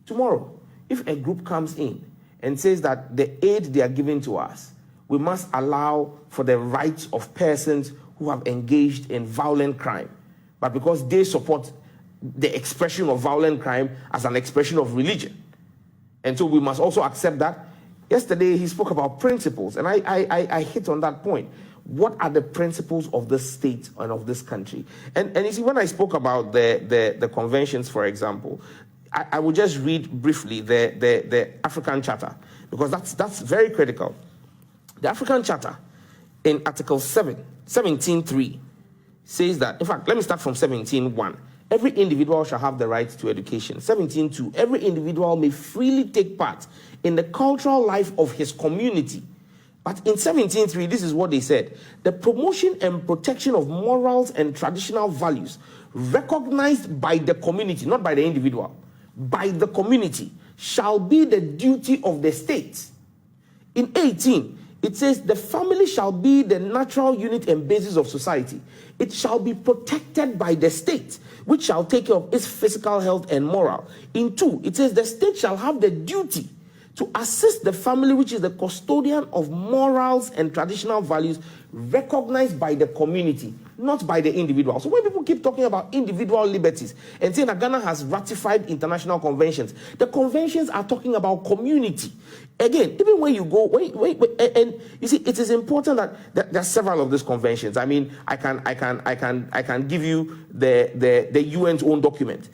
Tomorrow, if a group comes in and says that the aid they are giving to us, we must allow for the rights of persons who have engaged in violent crime, but because they support the expression of violent crime as an expression of religion. And so we must also accept that. Yesterday, he spoke about principles, and I hit on that point. What are the principles of this state and of this country? And you see, when I spoke about the conventions, for example, I will just read briefly the African Charter, because that's very critical. The African Charter, in Article 17.3, says that, in fact, let me start from 17.1. Every individual shall have the right to education. 17.2, every individual may freely take part in the cultural life of his community. But in 17.3, this is what they said: the promotion and protection of morals and traditional values recognized by the community, not by the individual, by the community, shall be the duty of the state. In 18, it says the family shall be the natural unit and basis of society. It shall be protected by the state, which shall take care of its physical health and moral. In 2, it says the state shall have the duty to assist the family, which is the custodian of morals and traditional values recognized by the community, not by the individual. So when people keep talking about individual liberties and saying that Ghana has ratified international conventions, the conventions are talking about community. Again, even when you go, and you see, it is important that there are several of these conventions. I mean, I can give you the UN's own document.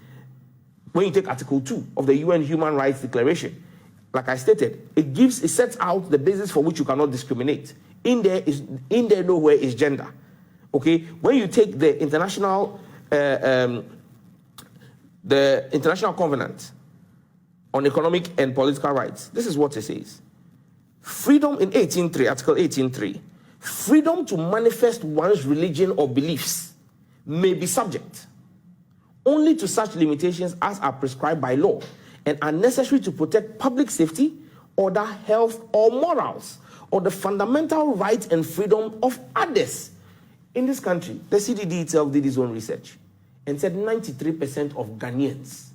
When you take Article 2 of the UN Human Rights Declaration, like I stated, it sets out the basis for which you cannot discriminate. In there nowhere is gender. Okay, when you take the international covenant on economic and political rights, this is what it says: freedom in 18.3, Article 18.3, freedom to manifest one's religion or beliefs may be subject only to such limitations as are prescribed by law and are necessary to protect public safety, order, health, or morals, or the fundamental rights and freedom of others. In this country, the CDD itself did its own research and said 93% of Ghanaians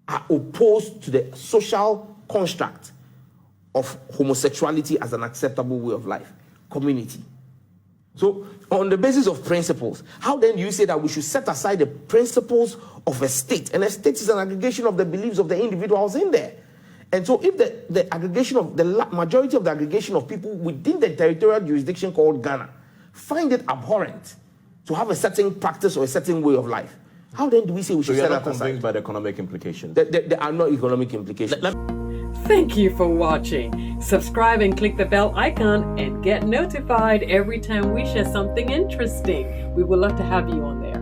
are opposed to the social construct of homosexuality as an acceptable way of life. Community. So, on the basis of principles, how then do you say that we should set aside the principles of a state? And a state is an aggregation of the beliefs of the individuals in there. And so if the aggregation of the majority of the aggregation of people within the territorial jurisdiction called Ghana find it abhorrent to have a certain practice or a certain way of life, how then do we say we should set that aside? So you're not convinced by the economic implications? There are no economic implications. Thank you for watching. Subscribe and click the bell icon and get notified every time we share something interesting. We would love to have you on there.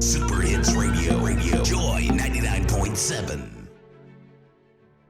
Super Hits Radio. Joy 99.7.